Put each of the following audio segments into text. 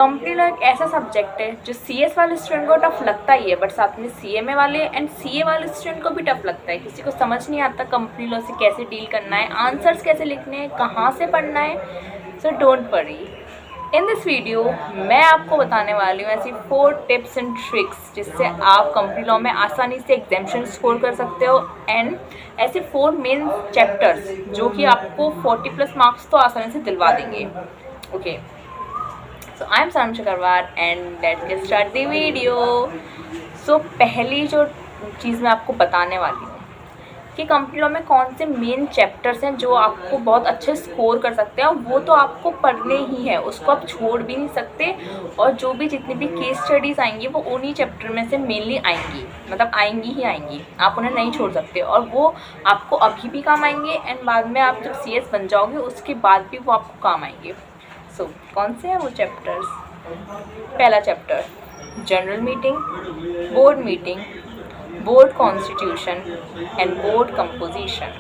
Company law एक ऐसा subject है जो सीएस वाले स्टूडेंट को टफ लगता ही है, बट साथ में सीएमए वाले एंड सीए वाले स्टूडेंट को भी टफ लगता है। किसी को समझ नहीं आता कंपनी लॉ से कैसे डील करना है, आंसर्स कैसे लिखने हैं, कहाँ से पढ़ना है। So don't worry, in this video मैं आपको बताने वाली हूँ ऐसी 4 टिप्स एंड ट्रिक्स जिससे आप कंपनी लॉ में आसानी से एग्जामिनेशन स्कोर कर सकते हो एंड ऐसे 4 मेन चैप्टर्स जो कि आपको 40+ मार्क्स तो आसानी से दिलवा देंगे। Okay, so I am Sanam Chakravar and let's get start the video. So पहली जो चीज़ मैं आपको बताने वाली हूँ कि कंपनी लॉ में कौन से मेन चैप्टर्स हैं जो आपको बहुत अच्छे स्कोर कर सकते हैं, और वो तो आपको पढ़ने ही है, उसको आप छोड़ भी नहीं सकते। और जो भी जितनी भी केस स्टडीज़ आएंगी वो उन्हीं चैप्टर में से मेनली आएंगी, मतलब आएंगी ही आएंगी, आप उन्हें नहीं छोड़ सकते। और वो आपको अभी भी काम आएंगे एंड बाद में आप जब सीएस बन जाओगे उसके बाद भी वो आपको काम आएंगे। सो कौन से हैं वो चैप्टर्स? पहला chapter general meeting, board meeting, board constitution and board composition.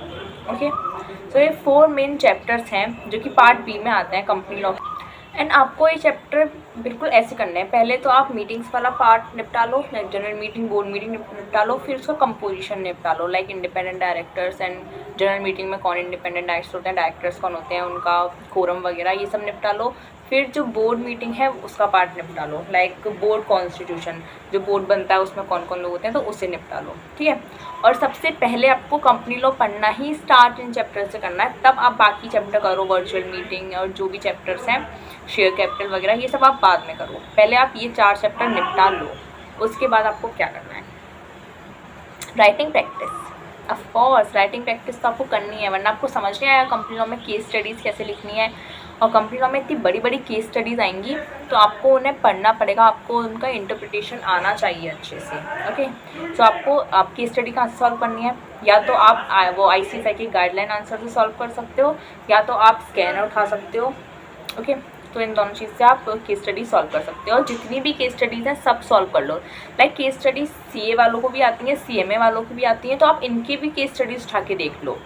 Okay, so ये 4 मेन चैप्टर्स हैं जो कि पार्ट बी में आते हैं कंपनी लॉ। एंड आपको ये चैप्टर बिल्कुल ऐसे करना है, पहले तो आप मीटिंग्स वाला पार्ट निपटा लो, like general meeting, board meeting निपटा लो, फिर उसका कंपोजिशन निपटा लो, like independent directors and general meeting में कौन इंडिपेंडेंट डायरेक्टर्स होते हैं, डायरेक्टर्स कौन होते हैं, उनका कोरम वगैरह ये सब निपटा लो। फिर जो बोर्ड मीटिंग है उसका पार्ट निपटा लो, लाइक बोर्ड कॉन्स्टिट्यूशन, जो बोर्ड बनता है उसमें कौन कौन लोग होते हैं तो उसे निपटा लो। ठीक है, और सबसे पहले आपको कंपनी लॉ पढ़ना ही स्टार्ट इन चैप्टर से करना है, तब आप बाकी चैप्टर करो, वर्चुअल मीटिंग और जो भी चैप्टर्स हैं, शेयर कैपिटल वगैरह, ये सब आप बाद में करो। पहले आप ये 4 चैप्टर निपटा लो, उसके बाद आपको क्या करना है, writing practice. Of course writing practice तो आपको करनी है, वरना आपको समझ नहीं आएगा कंपनी लॉ में केस स्टडीज़ कैसे लिखनी है। और कंपनी लॉ में इतनी बड़ी बड़ी केस स्टडीज़ आएंगी तो आपको उन्हें पढ़ना पड़ेगा, आपको उनका इंटरप्रिटेशन आना चाहिए अच्छे से। ओके, तो आपको आप केस स्टडी कहाँ से सॉल्व करनी है, या तो आप वो ICSI के गाइडलाइन आंसर से सॉल्व कर सकते हो, या तो आप स्कैनर उठा सकते हो। ओके, तो इन दोनों चीज़ से आप केस स्टडी सॉल्व कर सकते हो, और जितनी भी केस स्टडीज़ हैं सब सॉल्व कर लो। लाइक केस स्टडीज़ CA वालों को भी आती हैं, CMA वालों की भी आती हैं, तो आप इनकी भी केस स्टडीज़ उठा के देख लो,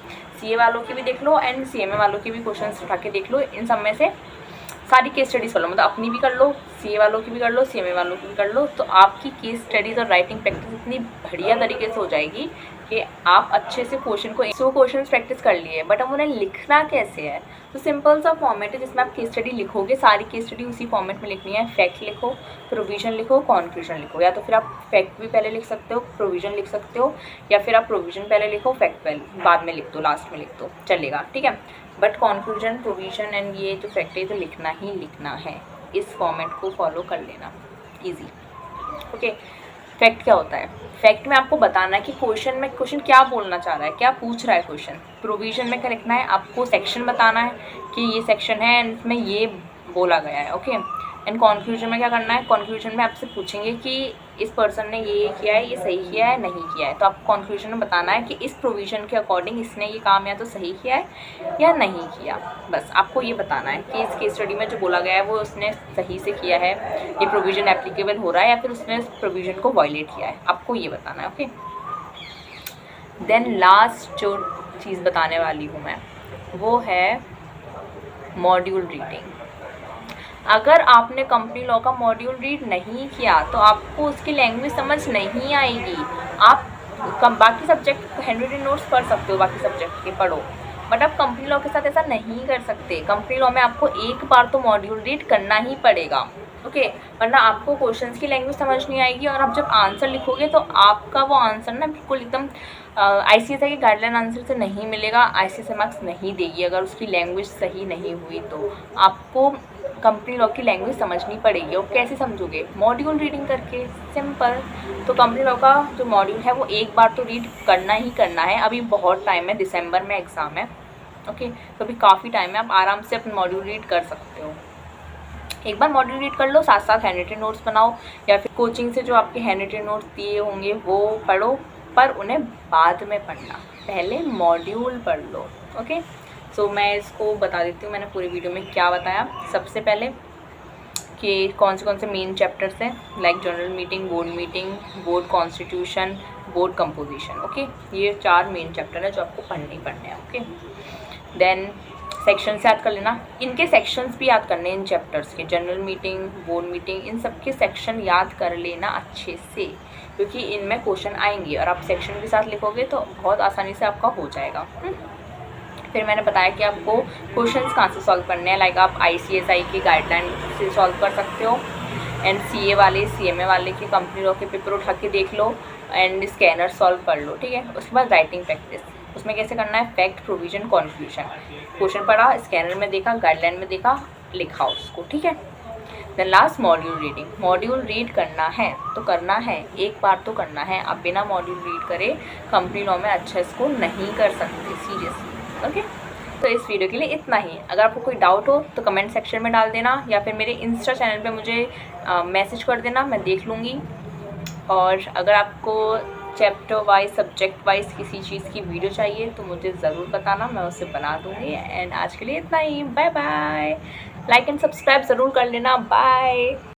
CA वालों की भी देख लो एंड CMA वालों की भी क्वेश्चंस उठा के देख लो। इन सब में से सारी केस स्टडीज़ कर लो, मतलब अपनी भी कर लो, CA वालों की भी कर लो, CMA वालों की भी कर लो, तो आपकी केस स्टडीज़ और राइटिंग प्रैक्टिस इतनी बढ़िया तरीके से हो जाएगी कि आप अच्छे से क्वेश्चन को 100 क्वेश्चन प्रैक्टिस कर लिए। बट अब उन्हें लिखना कैसे है, तो सिंपल सा फॉर्मेट है जिसमें आप केस स्टडी लिखोगे, सारी केस स्टडी उसी फॉर्मेट में लिखनी है। फैक्ट लिखो, प्रोविजन लिखो, कॉन्क्लूजन लिखो, या तो फिर आप फैक्ट भी पहले लिख सकते हो, प्रोविजन लिख सकते हो, या फिर आप प्रोविजन पहले लिखो, फैक्ट पहले बाद में लिख दो, लास्ट में लिख दो, चलेगा। ठीक है, बट कॉन्क्लूजन, प्रोविजन एंड ये जो फैक्ट है तो लिखना ही लिखना है, इस फॉर्मेट को फॉलो कर लेना, ईजी। ओके, फैक्ट क्या होता है? फैक्ट में आपको बताना है कि क्वेश्चन क्या बोलना चाह रहा है, क्या पूछ रहा है क्वेश्चन। प्रोविजन में क्या लिखना है, आपको सेक्शन बताना है कि ये सेक्शन है एंड इसमें ये बोला गया है। ओके, एंड कॉन्क्लूजन में क्या करना है, कॉन्क्लूजन में आपसे पूछेंगे कि इस पर्सन ने ये किया है, ये सही किया है, नहीं किया है, तो आपको कॉन्क्लूजन में बताना है कि इस प्रोविजन के अकॉर्डिंग इसने ये काम या तो सही किया है या नहीं किया। बस आपको ये बताना है कि इस केस स्टडी में जो बोला गया है वो उसने सही से किया है, ये प्रोविजन एप्लीकेबल हो रहा है, या फिर उसने इस प्रोविजन को वायलेट किया है, आपको ये बताना है। ओके, देन लास्ट जो चीज़ बताने वाली हूँ मैं वो है मॉड्यूल रीडिंग। अगर आपने कंपनी लॉ का मॉड्यूल रीड नहीं किया तो आपको उसकी लैंग्वेज समझ नहीं आएगी। आप बाकी सब्जेक्ट हैंड रिटन नोट्स पढ़ सकते हो, बाकी सब्जेक्ट के पढ़ो, बट आप कंपनी लॉ के साथ ऐसा नहीं कर सकते। कंपनी लॉ में आपको एक बार तो मॉड्यूल रीड करना ही पड़ेगा। ओके, वरना आपको क्वेश्चंस की लैंग्वेज समझ नहीं आएगी, और आप जब आंसर लिखोगे तो आपका वो आंसर ना बिल्कुल एकदम ICSI के गाइडलाइन आंसर से नहीं मिलेगा, ICSI मार्क्स नहीं देगी अगर उसकी लैंग्वेज सही नहीं हुई। तो आपको कंपनी लॉ की लैंग्वेज समझनी पड़ेगी। और कैसे समझोगे? मॉड्यूल रीडिंग करके, सिंपल। तो कंपनी लॉ का जो मॉड्यूल है वो एक बार तो रीड करना ही करना है। अभी बहुत टाइम है, दिसंबर में एग्ज़ाम है। ओके, तो अभी काफ़ी टाइम है, आप आराम से अपना मॉड्यूल रीड कर सकते हो। एक बार मॉड्यूल रीड कर लो, साथ साथ हैंड रिटन नोट्स बनाओ, या फिर कोचिंग से जो आपके हैंड रिटन नोट्स दिए होंगे वो पढ़ो, पर उन्हें बाद में पढ़ना, पहले मॉड्यूल पढ़ लो। ओके, सो मैं इसको बता देती हूँ मैंने पूरी वीडियो में क्या बताया। सबसे पहले कि कौन से मेन चैप्टर्स हैं, like general meeting, board constitution, board composition. Okay, ये 4 मेन चैप्टर है जो आपको पढ़ने ही पढ़ने हैं। ओके, देन सेक्शन से याद कर लेना। इनके सेक्शंस भी याद करने इन चैप्टर्स के, जनरल मीटिंग, बोर्ड मीटिंग, इन सब के सेक्शन याद कर लेना अच्छे से, क्योंकि इनमें क्वेश्चन आएंगे और आप सेक्शन के साथ लिखोगे तो बहुत आसानी से आपका हो जाएगा। फिर मैंने बताया कि आपको क्वेश्चंस कहाँ से सॉल्व करने हैं, लाइक आप ICSI की गाइडलाइन से सॉल्व कर सकते हो, एंड CA वाले, CMA वाले की कंपनी लॉ के पेपर उठा के देख लो एंड स्कैनर सॉल्व कर लो, ठीक है। उसके बाद राइटिंग प्रैक्टिस, उसमें कैसे करना है, फैक्ट, प्रोविजन, कॉन्क्लूजन, क्वेश्चन पढ़ा, स्कैनर में देखा, गाइडलाइन में देखा, लिखा उसको, ठीक है। Then last module reading, module read करना है तो करना है, एक बार तो करना है, आप बिना मॉड्यूल रीड करे कंपनी लॉ में अच्छा स्कोर नहीं कर सकते, सीरियसली, ओके। तो इस वीडियो के लिए इतना ही। अगर आपको कोई डाउट हो तो कमेंट सेक्शन में डाल देना, या फिर मेरे इंस्टा चैनल पे मुझे मैसेज कर देना, मैं देख लूँगी। और अगर आपको चैप्टर वाइज, सब्जेक्ट वाइज किसी चीज़ की वीडियो चाहिए तो मुझे ज़रूर बताना, मैं उसे बना दूँगी। एंड आज के लिए इतना ही, bye bye. Like and subscribe ज़रूर कर लेना, बाय।